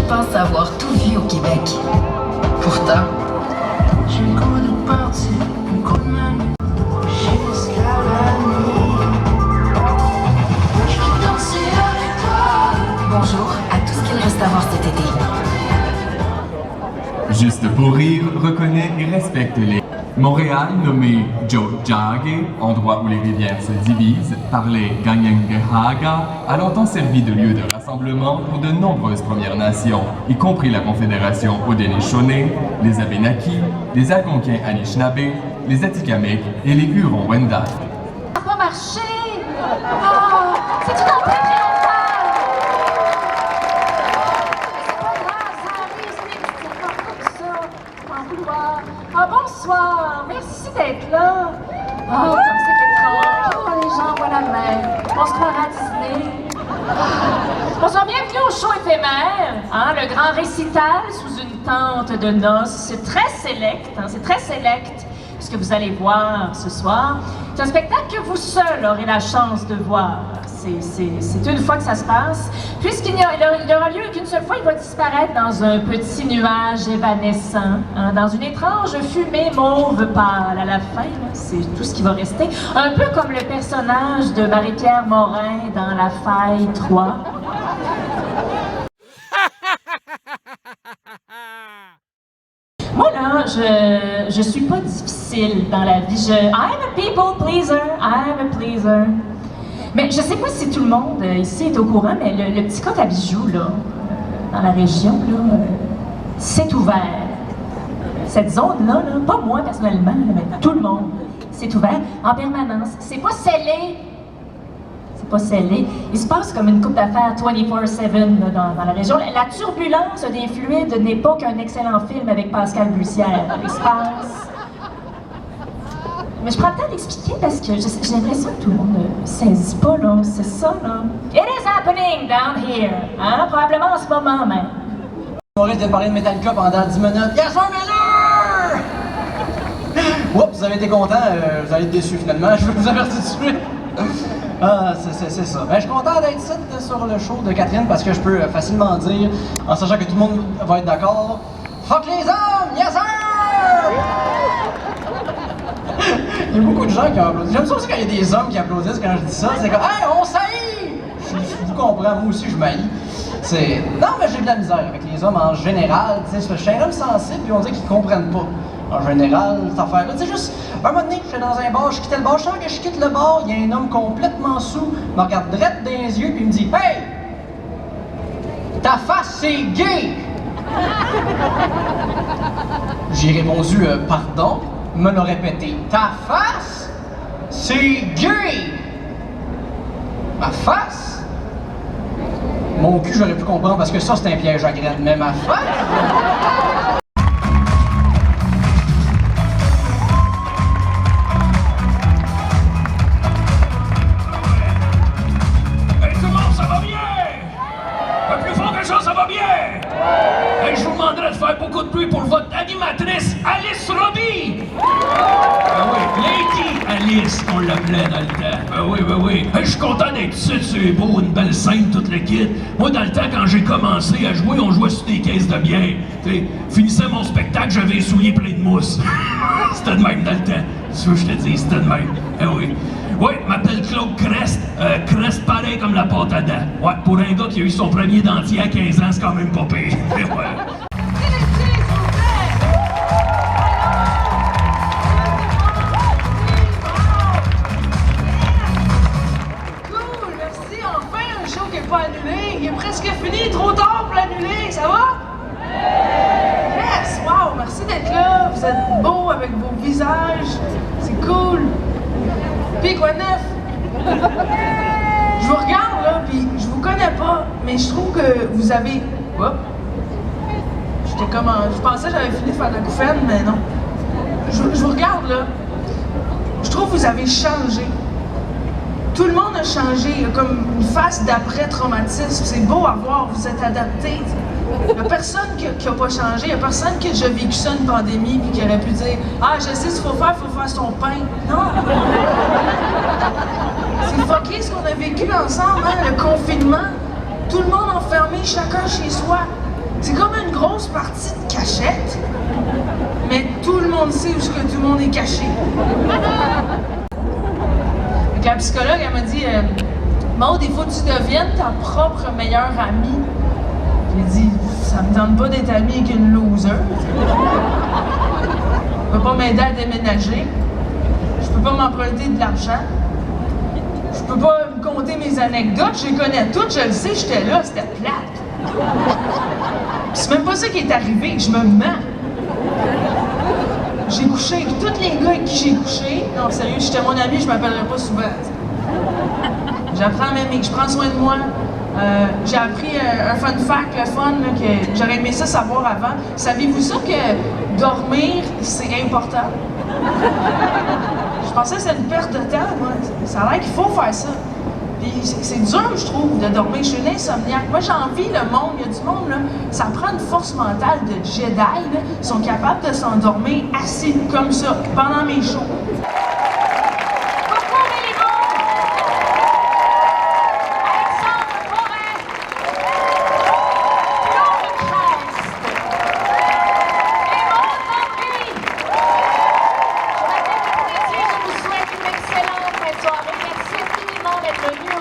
pense avoir tout vu au Québec. Pourtant, j'ai le goût de partir, le goût de m'amener jusqu'à la nuit. Je veux danser avec toi. Bonjour à tout ce qu'il reste à voir cet été. Juste pour rire, reconnaît et respecte les... Montréal, nommé Jojage, endroit où les rivières se divisent, par les Ganyangahaga, a longtemps servi de lieu de rassemblement pour de nombreuses Premières Nations, y compris la Confédération Haudenosaunee, les Abénaquis, les Algonquins Anishinaabe, les Atikamekw et les Hurons-Wendat. Ça n'a pas marché! Oh, c'est tout en train de bonsoir, merci d'être là. Oh, comme c'est étrange. Oh, les gens voient la mer. On se croira à Disney. Bonsoir, bienvenue au show éphémère. Hein, le grand récital sous une tente de noces. C'est très select, c'est très select ce que vous allez voir ce soir. C'est un spectacle que vous seul aurez la chance de voir. C'est une fois que ça se passe. Puisqu'il n'aura lieu qu'une seule fois, il va disparaître dans un petit nuage évanescent, hein, dans une étrange fumée mauve pâle à la fin. C'est tout ce qui va rester. Un peu comme le personnage de Marie-Pierre Morin dans La Faille 3. Moi, là, je suis pas difficile dans la vie. I'm a people pleaser. I'm a pleaser. Mais je sais pas si tout le monde ici est au courant, mais le petit coq à bijoux, là, dans la région, là, c'est ouvert. Cette zone-là, là, pas moi personnellement, mais tout le monde, c'est ouvert en permanence. C'est pas scellé. C'est pas scellé. Il se passe comme une coupe d'affaires 24/7 dans la région. La turbulence des fluides n'est pas qu'un excellent film avec Pascal Bussière. Il se passe... Mais je prends le temps d'expliquer parce que j'ai l'impression que tout le monde ne saisit pas, là. C'est ça, là. It is happening down here. Hein? Probablement en ce moment même. Maurice vient de parler de Metallica pendant 10 minutes. Yes, sir, Miller! Oups, vous avez été content, vous allez être déçus finalement, je vous avertis tout de suite. Ah, c'est ça. Ben, je suis content d'être ici sur le show de Catherine parce que je peux facilement dire, en sachant que tout le monde va être d'accord, fuck les hommes, yes, sir! Il y a beaucoup de gens qui ont applaudi. J'aime ça aussi quand il y a des hommes qui applaudissent quand je dis ça. C'est comme, hey, on saillit! Je vous comprends, moi aussi je m'haïs. C'est... Non, mais j'ai de la misère avec les hommes en général. Tu sais, je suis un homme sensible, puis on dit qu'ils comprennent pas. En général, cette affaire-là. Tu sais, juste, un moment donné, j'étais dans un bar, je quittais le bar, je sens que je quitte le bar, il y a un homme complètement saoul, me regarde droit dans les yeux, puis il me dit, hey! Ta face, c'est gay! J'ai répondu, pardon? Me l'a répété. Ta face, c'est gay! Ma face? Mon cul, j'aurais pu comprendre parce que ça, c'est un piège à graines. Mais ma face? Hey, tout le monde, ça va bien? Plus fort que ça, ça va bien? Hey, je vous demanderais de faire beaucoup de bruit pour votre animatrice, Alice Robbie! Ben oui, Lady Alice, on l'appelait dans le temps. Ben oui. Hey, je suis content d'être ici, c'est beau, une belle scène, toute le kit. Moi, dans le temps, quand j'ai commencé à jouer, on jouait sur des caisses de bière. T'sais, finissais mon spectacle, j'avais un soulier plein de mousse. C'était de même dans le temps. C'est ce que je te dis, c'était de même. Eh oui. Oui, m'appelle Claude Crest. Crest pareil comme la pâte à dents. Ouais, pour un gars qui a eu son premier dentier à 15 ans, c'est quand même pas pire. Ouais. Cool, merci. Enfin, un show qui n'est pas annulé. Il est presque fini, trop tard pour l'annuler. Ça va? Yes! Wow, merci d'être là. Vous êtes beaux avec vos visages. C'est cool. Puis quoi de neuf? Je vous regarde là, puis je vous connais pas, mais je trouve que vous avez... Hop! J'étais comme en... Je pensais que j'avais fini de faire la gouffaine, mais non. Je vous regarde là. Je trouve que vous avez changé. Tout le monde a changé. Il y a comme une phase d'après-traumatisme. C'est beau à voir, vous êtes adaptés. Il n'y a personne qui n'a pas changé. Il n'y a personne qui a déjà vécu ça, une pandémie, puis qui aurait pu dire « Ah, je sais ce qu'il faut faire son pain. » Non! C'est fucké ce qu'on a vécu ensemble, hein, le confinement. Tout le monde enfermé, chacun chez soi. C'est comme une grosse partie de cachette, mais tout le monde sait où ce que tout le monde est caché. Donc, la psychologue, elle m'a dit Maud, il faut que tu deviennes ta propre meilleure amie. J'ai dit, ça me tente pas d'être amie avec une loser. Je peux pas m'aider à déménager. Je peux pas m'emprunter de l'argent. Je peux pas me conter mes anecdotes. Je les connais toutes, je le sais, j'étais là, c'était plate. C'est même pas ça qui est arrivé, je me mens. J'ai couché avec tous les gars avec qui j'ai couché. Non, sérieux, si j'étais mon ami, je m'appellerais pas souvent. J'apprends à m'aimer, je prends soin de moi. J'ai appris un fun fact, le fun, là, que j'aurais aimé ça savoir avant. Saviez-vous ça que dormir, c'est important? Je pensais que c'était une perte de temps, moi. Ça a l'air qu'il faut faire ça. Puis c'est dur, je trouve, de dormir. Je suis une insomniaque. Moi, j'envie le monde. Il y a du monde, là, ça prend une force mentale de Jedi, là. Ils sont capables de s'endormir assis, comme ça, pendant mes shows. Pourquoi les mots? Alexandre Morin. Claude Crest. Et Maud Landry. Je m'appelle Patricia, je vous souhaite une excellente fin de soirée. Merci infiniment d'être venus.